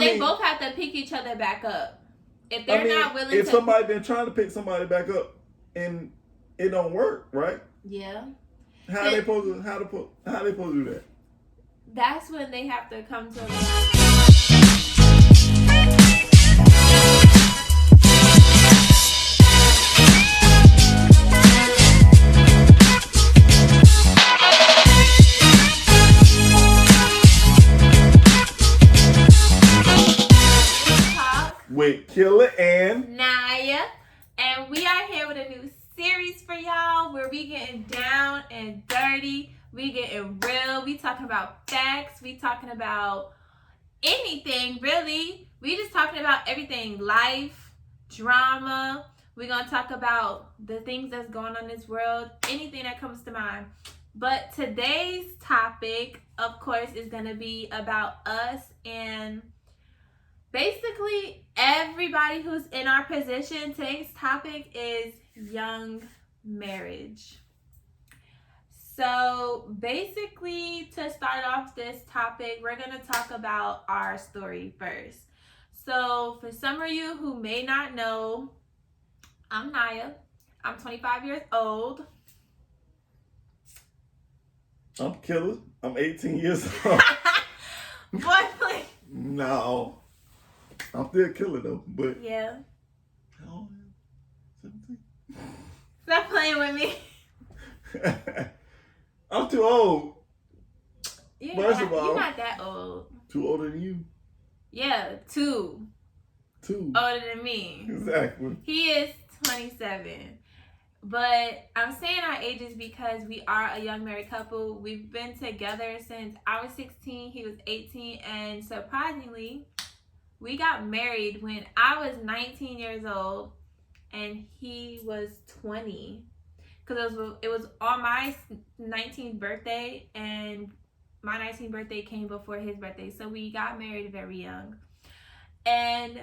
they both have to pick each other back up. If they're not willing if somebody been trying to pick somebody back up and it don't work, right? Yeah. How they supposed to do that? That's when they have to come to with Killa and Naya, and we are here with a new series for y'all where we getting down and dirty, we getting real, we talking about facts, we talking about anything really. We just talking about everything, life, drama. We're gonna talk about the things that's going on in this world, anything that comes to mind. But today's topic, of course, is gonna be about us and basically everybody who's in our position. Today's topic is young marriage. So basically, to start off this topic, we're going to talk about our story first. So for some of you who may not know, I'm Naya. I'm 25 years old. I'm Killa. I'm 18 years old. Boy, please. No. I'm still Killa though, but yeah. How old are you? 17? Stop playing with me. I'm too old. First of all, you're not that old. Too older than you. Yeah, two. Older than me. Exactly. He is 27. But I'm saying our ages because we are a young married couple. We've been together since I was 16, he was 18, and surprisingly, we got married when I was 19 years old and he was 20. Because it was on my 19th birthday, and my 19th birthday came before his birthday. So we got married very young. And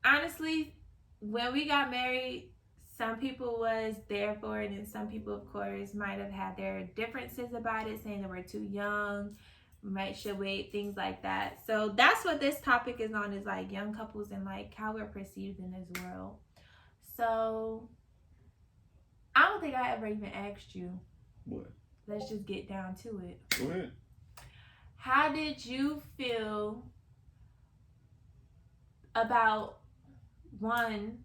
honestly, when we got married, some people was there for it, and some people, of course, might have had their differences about it, saying that we're too young, should wait, things like that. So that's what this topic is on, is like young couples and like how we're perceived in this world. So I don't think I ever even asked you. What? Let's just get down to it. Go ahead. How did you feel about, one,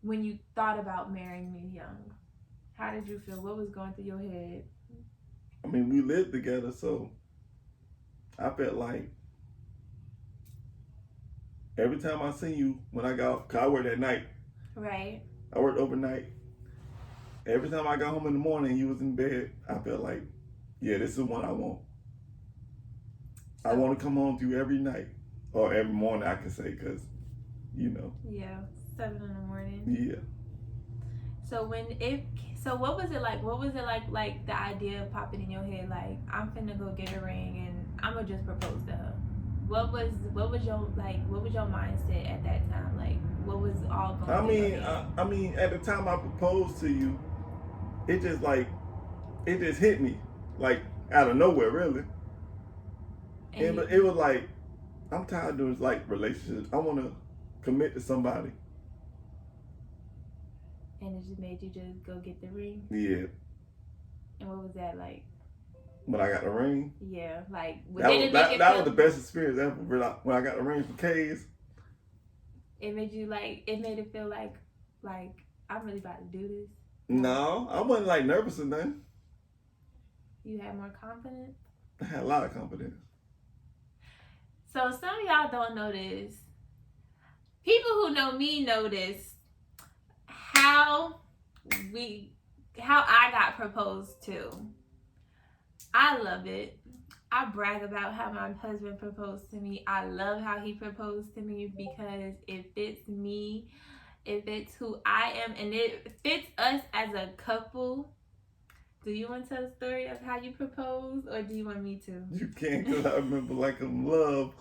when you thought about marrying me young? How did you feel? What was going through your head? I mean, we lived together, so I felt like every time I seen you when I got, cause I worked at night. Right. I worked overnight. Every time I got home in the morning, you was in bed. I felt like, yeah, this is the one I want. So, I want to come home to you every night, or every morning, I can say, cause, you know. Yeah, 7 in the morning. Yeah. So what was it like? What was it like the idea of popping in your head? Like, I'm finna go get a ring and I'm gonna just propose to her. What was your mindset at that time? Like, what was all going on? I mean, at the time I proposed to you, it just hit me, like, out of nowhere, really. And it was like, I'm tired of doing like relationships. I want to commit to somebody. And it just made you just go get the ring? Yeah. And what was that like? When I got the ring? Yeah, like... That was the best experience ever, when I got the ring from K's. It made you like... It made it feel like I'm really about to do this? No, I wasn't like nervous or nothing. You had more confidence? I had a lot of confidence. So some of y'all don't know this. People who know me know this. How I got proposed to. I love it. I brag about how my husband proposed to me. I love how he proposed to me because it fits me. It fits who I am, and it fits us as a couple. Do you want to tell the story of how you proposed, or do you want me to? You can't, because I remember like I'm love.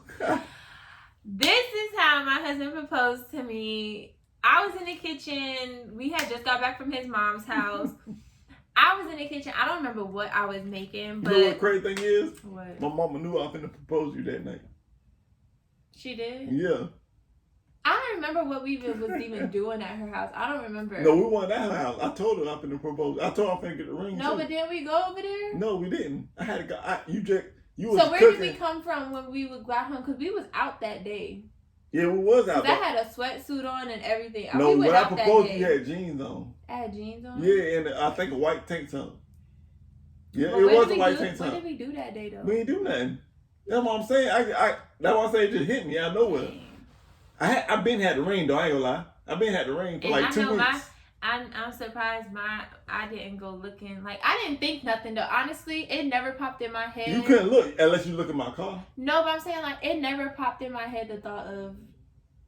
This is how my husband proposed to me. I was in the kitchen. We had just got back from his mom's house. I was in the kitchen. I don't remember what I was making, but... You know what the crazy thing is? What? My mama knew I was going to propose to you that night. She did? Yeah. I don't remember what we was even doing at her house. I don't remember. No, we weren't at her house. I told her I'm finna propose. I told her I'm finna get the ring. No, too. But didn't we go over there? No, we didn't. I had to go. You was So where cooking. did we come from when we got home? Because we was out that day. Yeah, we was out. Because I had a sweatsuit on and everything. No, we when I proposed, you had jeans on. I had jeans on? Yeah, and I think a white tank top. Yeah, But it was a white tank top. What did we do that day, though? We ain't do nothing. That's what I'm saying. That's why I say it just hit me out of nowhere. I've been had the ring, though. I ain't gonna lie. I've been had the ring for like 2 weeks. I'm surprised I didn't go looking. Like, I didn't think nothing, though. Honestly, it never popped in my head. You couldn't look unless you look at my car. No, but I'm saying, like, it never popped in my head the thought of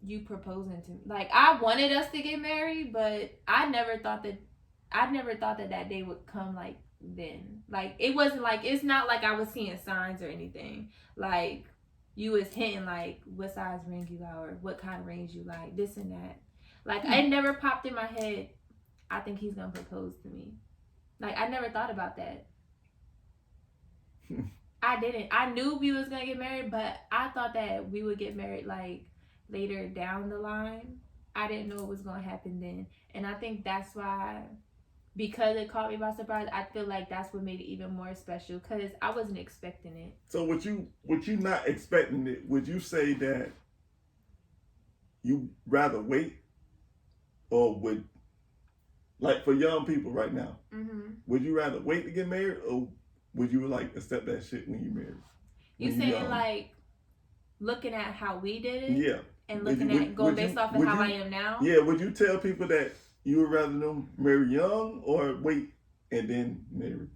you proposing to me. Like, I wanted us to get married, but I never thought that day would come, like, then. Like, it wasn't like, it's not like I was seeing signs or anything. Like, you was hinting, like, what size ring you got or what kind of rings you like, this and that. Like, it never popped in my head, I think he's gonna propose to me. Like, I never thought about that. I didn't. I knew we was gonna get married, but I thought that we would get married, like, later down the line. I didn't know it was gonna happen then. And I think that's why, because it caught me by surprise, I feel like that's what made it even more special, because I wasn't expecting it. So would you not expecting it, would you say that you rather wait, or would, like, for young people right now, would you rather wait to get married, or would you, like, accept that shit when you married? You saying, like, looking at how we did it? Yeah. And going based off of how I am now? Yeah, would you tell people that you would rather them marry young or wait and then marry?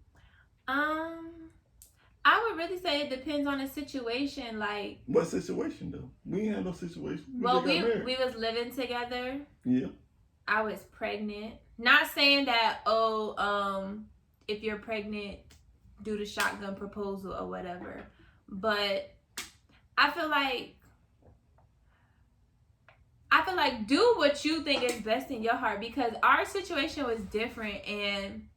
I would really say it depends on the situation. Like, what situation though? We ain't had no situation. We was living together. Yeah. I was pregnant. Not saying that if you're pregnant, do the shotgun proposal or whatever. But I feel like do what you think is best in your heart, because our situation was different, and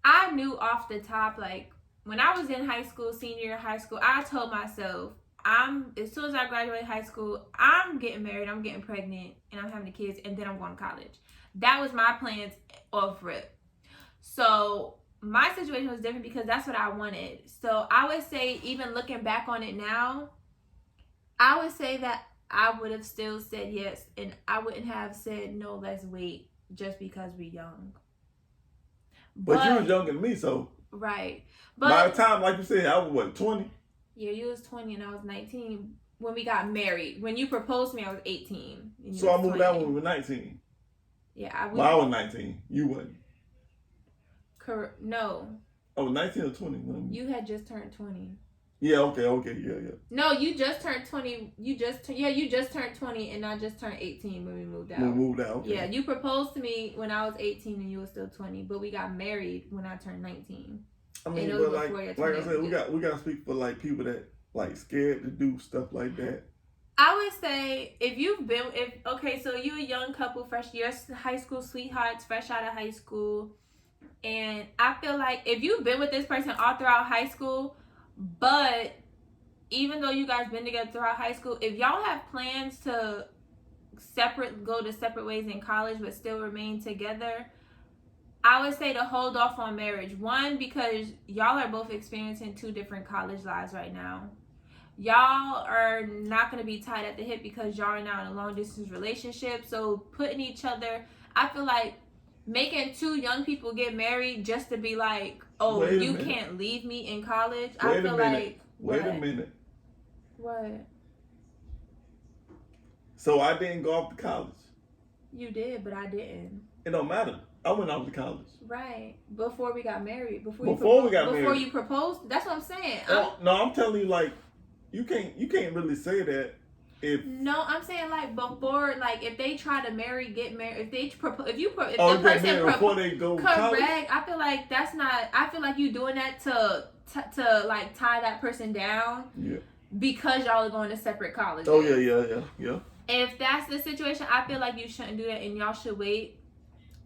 I knew off the top, like, when I was in high school, senior year of high school, I told myself, as soon as I graduate high school, I'm getting married, I'm getting pregnant, and I'm having the kids, and then I'm going to college. That was my plans off rip. So my situation was different because that's what I wanted. So I would say, even looking back on it now, I would say that I would have still said yes, and I wouldn't have said no, let's wait, just because we're young. But you was younger than me, so. Right. But by the time, like you said, I was, what, 20? Yeah, you was 20 and I was 19 when we got married. When you proposed to me, I was 18. So I moved out when we were 19. Yeah, I was 19. You wasn't. No. I was 19 or 20. You had just turned 20. Yeah, okay, yeah. No, you just turned 20. You just turned 20, and I just turned 18 when we moved out. Okay. Yeah, you proposed to me when I was 18 and you were still 20, but we got married when I turned 19. I mean, but like I said, we got to speak for, like, people that, like, scared to do stuff like that. I would say so you a young couple, you're high school sweethearts, fresh out of high school, and I feel like if you've been with this person all throughout high school, but even though you guys been together throughout high school, if y'all have plans to go to separate ways in college but still remain together, I would say to hold off on marriage. One, because y'all are both experiencing 2 different college lives right now. Y'all are not going to be tied at the hip because y'all are now in a long distance relationship. So putting each other, I feel like making 2 young people get married just to be like, oh, you can't leave me in college. Wait a minute. What? So I didn't go off to college. You did, but I didn't. It don't matter. I went off to college. Right. Before we got married. Before you proposed. That's what I'm saying. I'm telling you, like, you can't really say that. No, I'm saying, like, before, like, if they try to get married, before they go correct, college? I feel like that's not. I feel like you doing that to like tie that person down. Yeah. Because y'all are going to separate colleges. Oh yeah. If that's the situation, I feel like you shouldn't do that, and y'all should wait,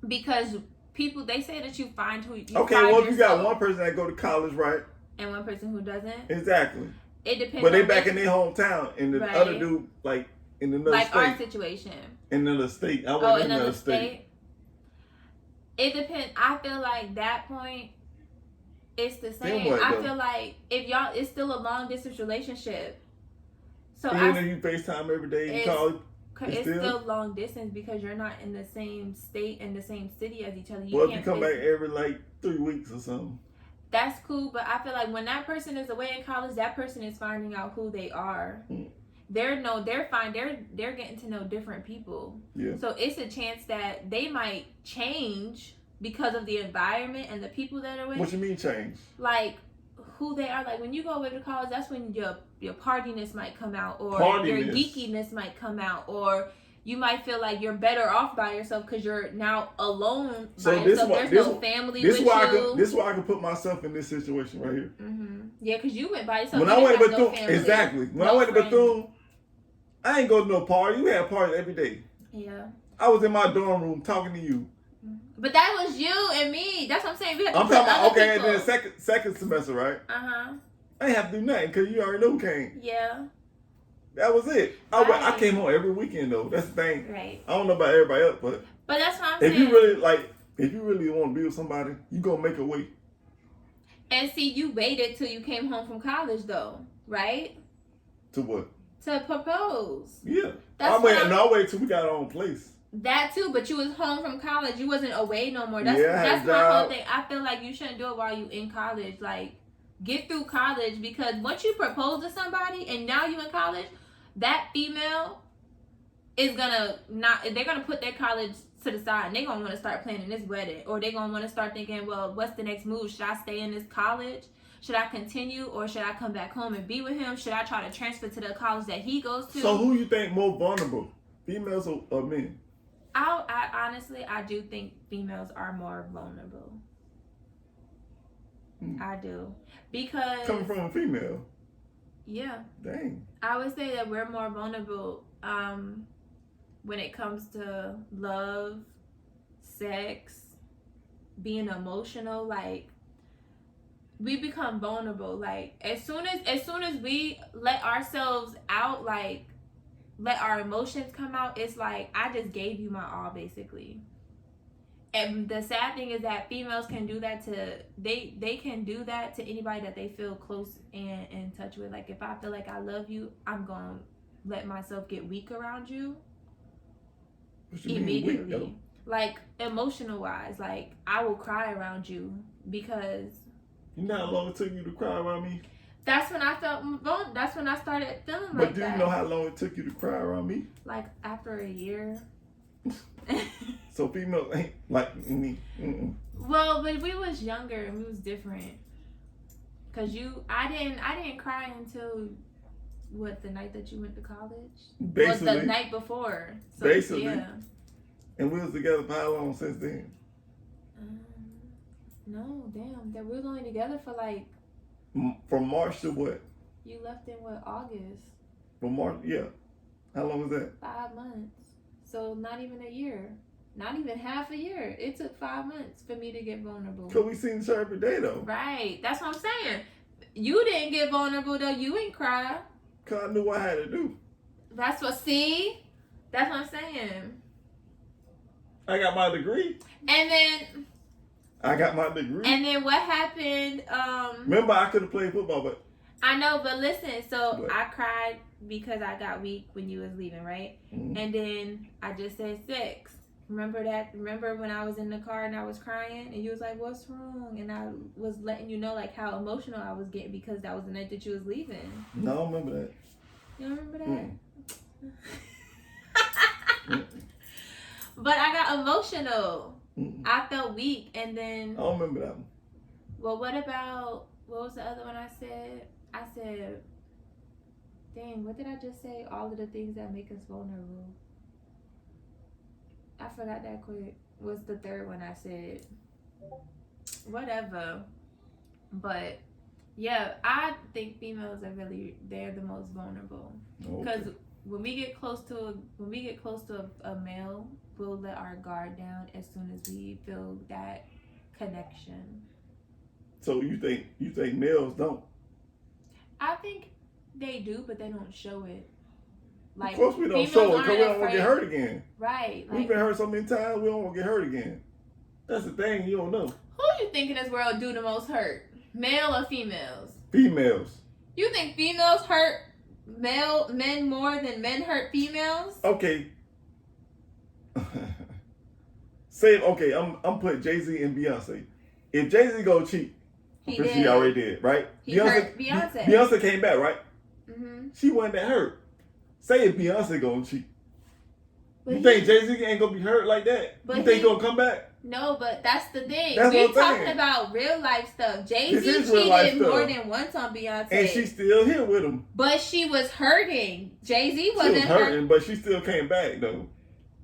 because people, they say that you find who you. Okay, well, if you got one person that go to college, right? And one person who doesn't. Exactly. it depends. But they back in their hometown, and the other dude like in another like state. our situation. In another state. I was in another state. It depends. I feel like that point, it's the same. What, I feel like if y'all, it's still a long distance relationship. So even if you FaceTime every day, you call. It's still long distance because you're not in the same state and the same city as each other. Well, if you come back every like 3 weeks or something. That's cool, but I feel like when that person is away in college, that person is finding out who they are. They're fine. They're getting to know different people. Yeah. So it's a chance that they might change because of the environment and the people that are with. What you mean change? Like who they are. Like when you go away to college, that's when your partiness might come out, or your geekiness might come out, or you might feel like you're better off by yourself because you're now alone by yourself. There's no family with you. This is why I can put myself in this situation right here. Yeah, because you went by yourself. When I went to Bethune, exactly. When I went to Bethune, I ain't go to no party. You had parties every day. Yeah. I was in my dorm room talking to you. But that was you and me. That's what I'm saying. We had to I'm talking about, okay, and then second semester, right? Uh-huh. I ain't have to do nothing because you already know who came. Yeah. That was it. I came home every weekend, though. That's the thing. Right. I don't know about everybody else, but that's what I'm saying. If you really want to be with somebody, you going to make a way. And see, you waited till you came home from college, though, right? To what? To propose. Yeah. I waited till we got our own place. That too, but you was home from college. You wasn't away no more. That's my whole thing. I feel like you shouldn't do it while you in college. Like, get through college, because once you propose to somebody and now you in college, that female is gonna they're gonna put their college to the side and they're gonna want to start planning this wedding, or they're gonna want to start thinking, well, what's the next move? Should I stay in this college? Should I continue, or should I come back home and be with him? Should I try to transfer to the college that he goes to? So who you think more vulnerable, females or men? I honestly, I do think females are more vulnerable. I do. Because coming from a female. Yeah. Dang. I would say that we're more vulnerable when it comes to love, sex, being emotional. Like, we become vulnerable. Like, as soon as we let ourselves out, like, let our emotions come out, it's like I just gave you my all, basically. And the sad thing is that females can do that they can do that to anybody that they feel close and in touch with. Like, if I feel like I love you, I'm gonna let myself get weak around you immediately. Weak, like, emotional wise, like I will cry around you because. You know how long it took you to cry around me? That's when I felt. That's when I started feeling like that. But do you know how long it took you to cry around me? Like after a year. So females ain't like me. Well, but we was younger and we was different. Cause I didn't cry until the night that you went to college. Basically, well, the night before. So, basically. Yeah. And we was together for how long since then? No, damn. That we was only together for like. From March to what? You left in August. From March, yeah. How long was that? 5 months. So not even a year. Not even half a year. It took 5 months for me to get vulnerable. Because we seen each other every day, though. Right. That's what I'm saying. You didn't get vulnerable, though. You ain't cry. Because I knew what I had to do. That's what I'm saying. I got my degree. And then... I got my degree. And then what happened? Remember, I could have played football, but... I know, but listen. So I cried because I got weak when you was leaving, right? Mm-hmm. And then I just said sex. Remember that? Remember when I was in the car and I was crying and you was like, "What's wrong?" And I was letting you know like how emotional I was getting because that was the night that you was leaving. No, I don't remember that. You don't remember that? But I got emotional. I felt weak, and then... I don't remember that one. Well, what was the other one I said? I said, dang, what did I just say? All of the things that make us vulnerable. I forgot that quick. What's the third one I said? Whatever. But, yeah, I think females are they're the most vulnerable. Because when we get close to a male, we'll let our guard down as soon as we feel that connection. So you think males don't? I think They do, but they don't show it. Like, of course we don't females show it because aren't we don't want to afraid. get hurt again. Right. We've been hurt so many times, we don't want to get hurt again. That's the thing, you don't know. Who you think in this world do the most hurt? Male or females? Females. You think females hurt men more than men hurt females? Okay. Say, okay, I'm putting Jay-Z and Beyonce. If Jay-Z go cheat, because she already did, right? He hurt Beyonce. Beyonce came back, right? Mm-hmm. She wasn't that hurt. Say if Beyonce gonna cheat. But you think Jay-Z ain't gonna be hurt like that? But you think he gonna come back? No, but that's the thing. That's We're what I'm talking saying. about real life stuff. Jay-Z This is real life cheated more stuff. than once on Beyonce. And she's still here with him. But she was hurting. Jay-Z She wasn't was hurting, but she still came back though.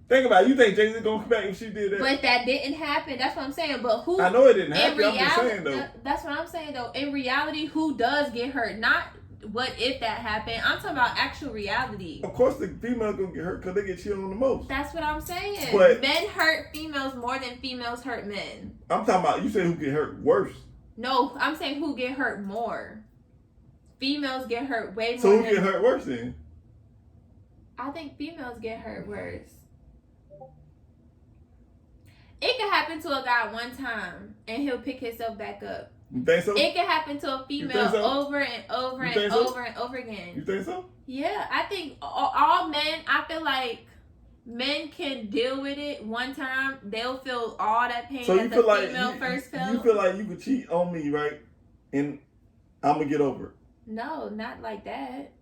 Think about it. You think Jay-Z gonna come back if she did that? But that didn't happen. That's what I'm saying. But who? I know it didn't happen. Reality, I'm just saying though. That's what I'm saying though. In reality, who does get hurt? Not what if that happened. I'm talking about actual reality. Of course, the females gonna get hurt because they get cheated on the most. That's what I'm saying. But men hurt females more than females hurt men. I'm talking about you say who get hurt worse. No, I'm saying who get hurt more. Females get hurt way more. So who get hurt worse then? I think females get hurt worse. It could happen to a guy one time and he'll pick himself back up. You think so? It could happen to a female over and over and over and over again. You think so? Yeah, I think all men, I feel like men can deal with it one time. They'll feel all that pain So that the female first felt. You feel like you could cheat on me, right? And I'm going to get over it. No, not like that.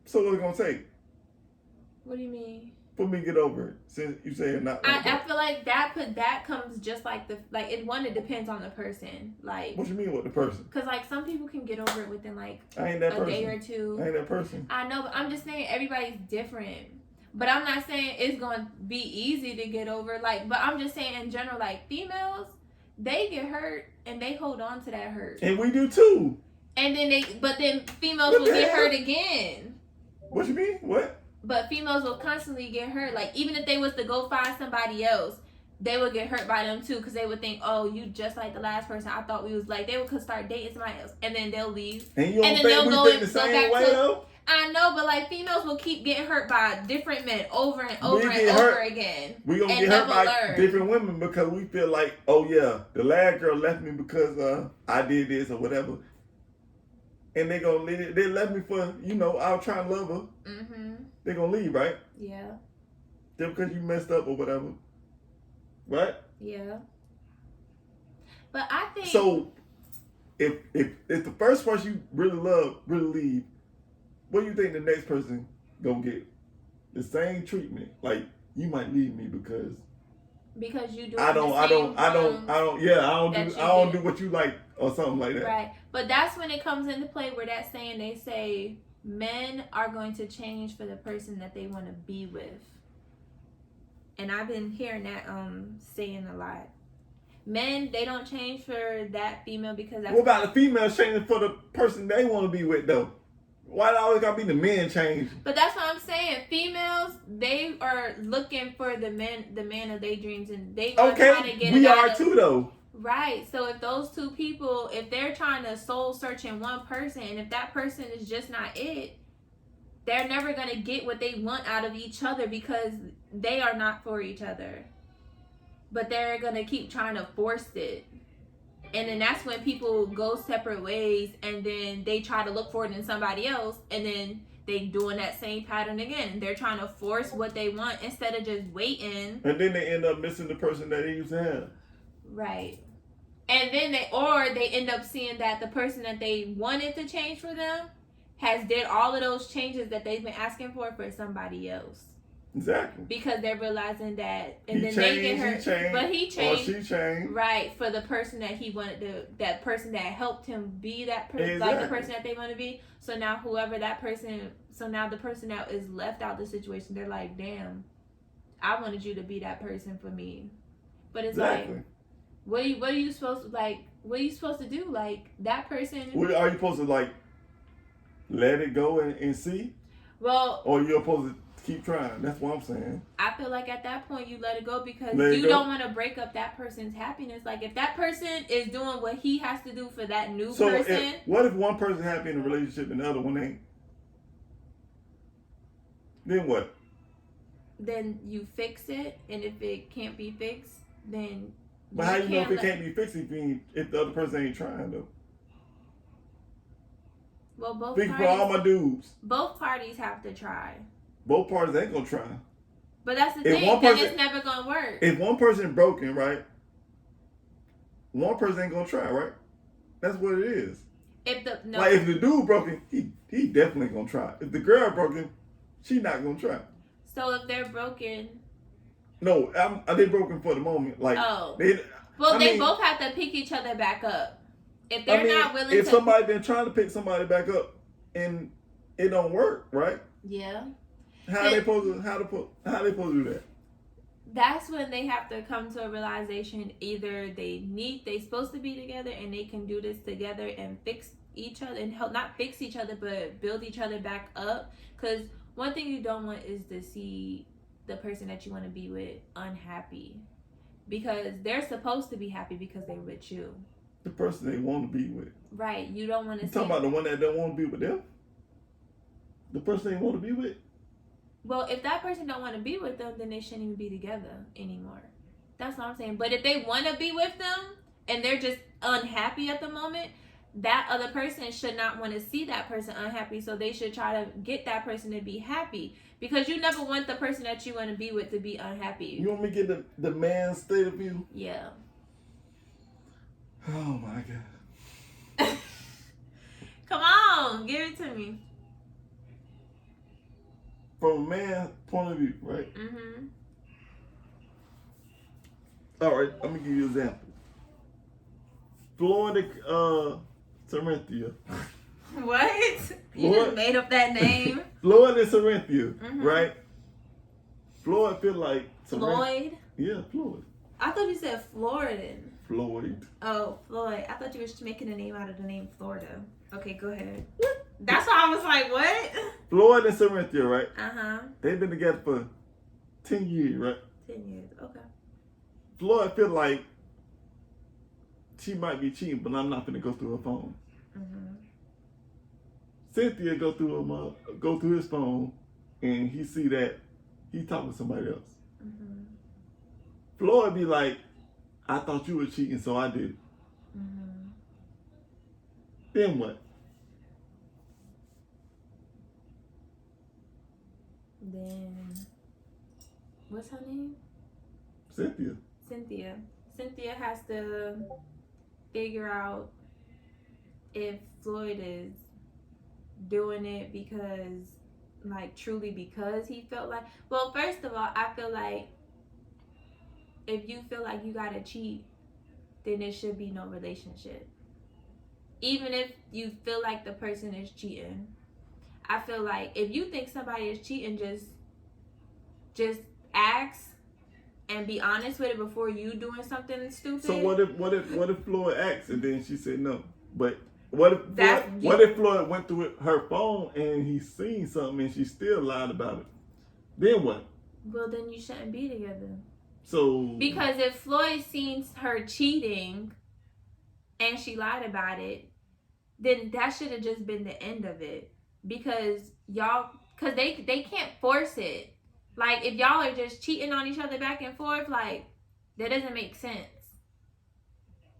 So what's it going to take? What do you mean? For me to get over it, since you say it not like I feel like that comes just like it depends on the person. Like, what you mean with the person? Because like some people can get over it within like I ain't that a person. day or two. I ain't that person. I know, but I'm just saying everybody's different. But I'm not saying it's going to be easy to get over. Like, but I'm just saying in general, like females, they get hurt and they hold on to that hurt. And we do too. And then then females will get hurt again. What you mean? What? But females will constantly get hurt. Like, even if they was to go find somebody else, they would get hurt by them too, because they would think, oh, you just like the last person I thought we was like. They would start dating somebody else, and then they'll leave. And you don't then think they'll we think the same way though? I know, but like females will keep getting hurt by different men over and over and over again. We gonna get hurt by different women because we feel like, oh yeah, the last girl left me because I did this or whatever. And they left me for, I was trying to love her. Mm-hmm. They gonna leave, right? Yeah. Just because you messed up or whatever. Right? Yeah. But I think so if the first person you really love really leave, what do you think the next person gonna get? The same treatment. Like, you might leave me because you do I don't do what you like or something like that. Right. But that's when it comes into play where that saying they say men are going to change for the person that they want to be with. And I've been hearing that saying a lot. Men, they don't change for that female because that's... What about the females changing for the person they want to be with though? Why do it always gotta be the men change? But that's what I'm saying. Females, they are looking for the man of their dreams, and they are trying to get. We are too though. Right. So if those two people, if they're trying to soul search in one person, and if that person is just not it, they're never gonna get what they want out of each other because they are not for each other. But they're gonna keep trying to force it. And then that's when people go separate ways, and then they try to look for it in somebody else, and then they doing that same pattern again. They're trying to force what they want instead of just waiting. And then they end up missing the person that they used to have. Right. And then they end up seeing that the person that they wanted to change for them has did all of those changes that they've been asking for somebody else. Exactly. Because they're realizing that, and then they get hurt. But he changed. Or she changed. Right, for the person that he wanted to, that person that helped him be that person, like the person that they want to be. So now the person that is left out the situation, they're like, damn, I wanted you to be that person for me. But it's like, what are you supposed to do? Like, that person. Are you supposed to like let it go and see? Well, or you're supposed keep trying. That's what I'm saying. I feel like at that point you let it go because Let it you go. don't want to break up that person's happiness. Like if that person is doing what he has to do for that new So person. what if one person happy in a relationship and the other one ain't? Then what? Then you fix it, and if it can't be fixed, then. But how you know if it can't be fixed if the other person ain't trying though? Well, both Speaking parties. for all my dudes. Both parties have to try. Both parties ain't gonna try. But that's the If thing. one Then person- it's never gonna work. If one person broken, right? One person ain't gonna try, right? That's what it is. If the Like if the dude broken, he definitely gonna try. If the girl broken, she not gonna try. So if they're broken. No, they broken for the moment. Like they both have to pick each other back up. If they're not willing if to. somebody been trying to pick somebody back up and it don't work, right? Yeah. How they supposed to do that? That's when they have to come to a realization. Either they supposed to be together and they can do this together and fix each other and help, not fix each other, but build each other back up. Because one thing you don't want is to see the person that you want to be with unhappy, because they're supposed to be happy because they're with you. The person they want to be with. Right. You don't want to. You talking about the one that don't want to be with them? The person they want to be with? Well, if that person don't want to be with them, then they shouldn't even be together anymore. That's what I'm saying. But if they want to be with them and they're just unhappy at the moment, that other person should not want to see that person unhappy. So they should try to get that person to be happy, because you never want the person that you want to be with to be unhappy. You want me to get the man's state of view? Yeah. Oh my God. Come on, give it to me. From a man's point of view, right? Mm-hmm. All right, I'm gonna give you an example. Florida, Corinthia. What? You just made up that name. Floyd and Corinthia, Mm-hmm. right? Floyd feel like Floyd? Yeah, Floyd. I thought you said Floridan. Floyd. Oh, Floyd. I thought you were making a name out of the name Florida. Okay, go ahead. That's why I was like, what? Floyd and Corinthia, right? Uh-huh. They've been together for 10 years, right? 10 years. Okay. Floyd feel like she might be cheating, but I'm not gonna go through her phone. Mm-hmm. Cynthia go through his phone, and he see that he talking to somebody else. Mm-hmm. Floyd be like, I thought you were cheating, so I did. Mm-hmm. Then what? Then, what's her name? Cynthia. Cynthia. Cynthia has to figure out if Floyd is doing it because, like, truly because he felt like. Well, first of all, I feel like if you feel like you gotta cheat, then there should be no relationship. Even if you feel like the person is cheating, I feel like if you think somebody is cheating, just ask and be honest with it before you doing something stupid. So what if Floyd asked and then she said no? But what if Floyd went through her phone and he seen something and she still lied about it? Then what? Well, then you shouldn't be together. So because if Floyd seen her cheating and she lied about it, then that should have just been the end of it. Because they can't force it. Like, if y'all are just cheating on each other back and forth, like, that doesn't make sense.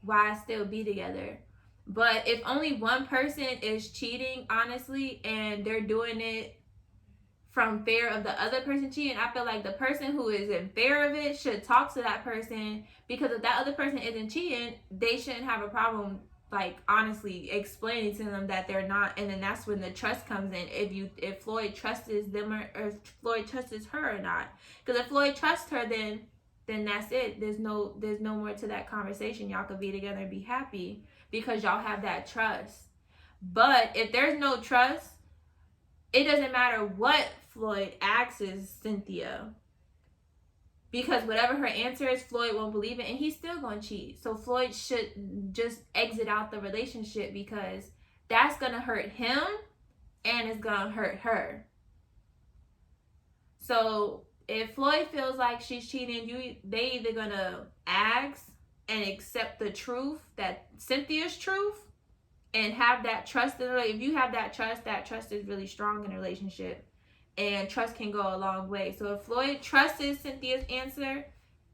Why still be together? But if only one person is cheating, honestly, and they're doing it from fear of the other person cheating, I feel like the person who is in fear of it should talk to that person, because if that other person isn't cheating, they shouldn't have a problem, like, honestly explaining to them that they're not. And then that's when the trust comes in, if Floyd trusts them or if Floyd trusts her or not. Because if Floyd trusts her, then that's it. There's no more to that conversation. Y'all could be together and be happy because y'all have that trust. But if there's no trust, it doesn't matter what Floyd asks Cynthia, because whatever her answer is, Floyd won't believe it, and he's still going to cheat. So Floyd should just exit out the relationship, because that's going to hurt him and it's going to hurt her. So if Floyd feels like she's cheating, they either gonna ask and accept the truth, that Cynthia's truth, and have that trust in her. If you have that trust is really strong in a relationship, and trust can go a long way. So if Floyd trusts Cynthia's answer,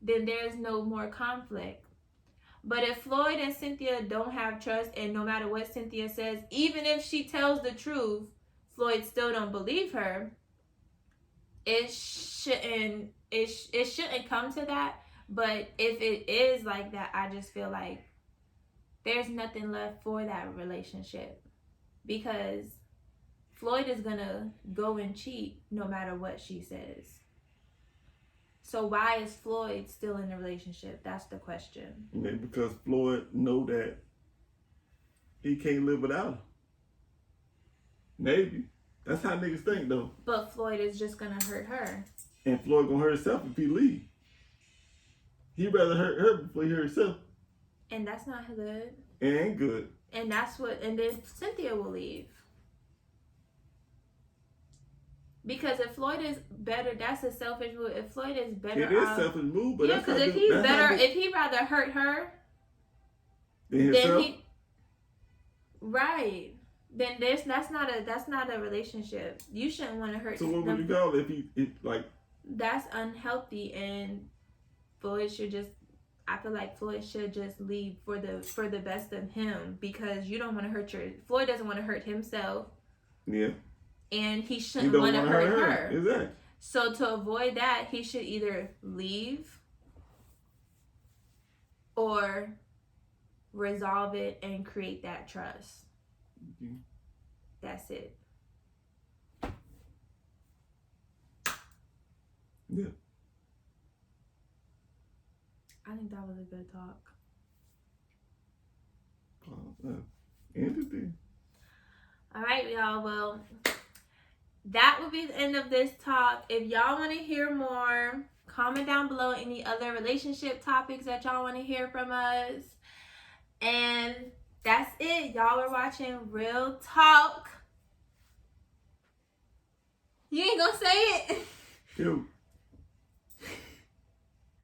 then there's no more conflict. But if Floyd and Cynthia don't have trust, and no matter what Cynthia says, even if she tells the truth, Floyd still don't believe her, it shouldn't come to that. But if it is like that, I just feel like there's nothing left for that relationship, because Floyd is gonna go and cheat no matter what she says. So why is Floyd still in the relationship? That's the question. Maybe because Floyd know that he can't live without her. Maybe. That's how niggas think, though. But Floyd is just gonna hurt her. And Floyd gonna hurt himself if he leave. He'd rather hurt her before he hurt himself. And that's not good. It ain't good. And then Cynthia will leave. Because if Floyd is better, that's a selfish move. If Floyd is better, it is selfish move, but yeah, because if he's better, if he'd rather hurt her than himself, right? Then that's not a relationship. You shouldn't want to hurt. So what would you call it if like? That's unhealthy, and Floyd should just. I feel like Floyd should just leave for the best of him, because you don't want to hurt Floyd doesn't want to hurt himself. Yeah. And he shouldn't want to hurt her. Exactly. So to avoid that, he should either leave or resolve it and create that trust. Mm-hmm. That's it. Yeah. I think that was a good talk. Interesting. All right, y'all. Well, that will be the end of this talk. If y'all want to hear more, comment down below any other relationship topics that y'all want to hear from us. And that's it. Y'all are watching Real Talk. You ain't gonna say it? Yo.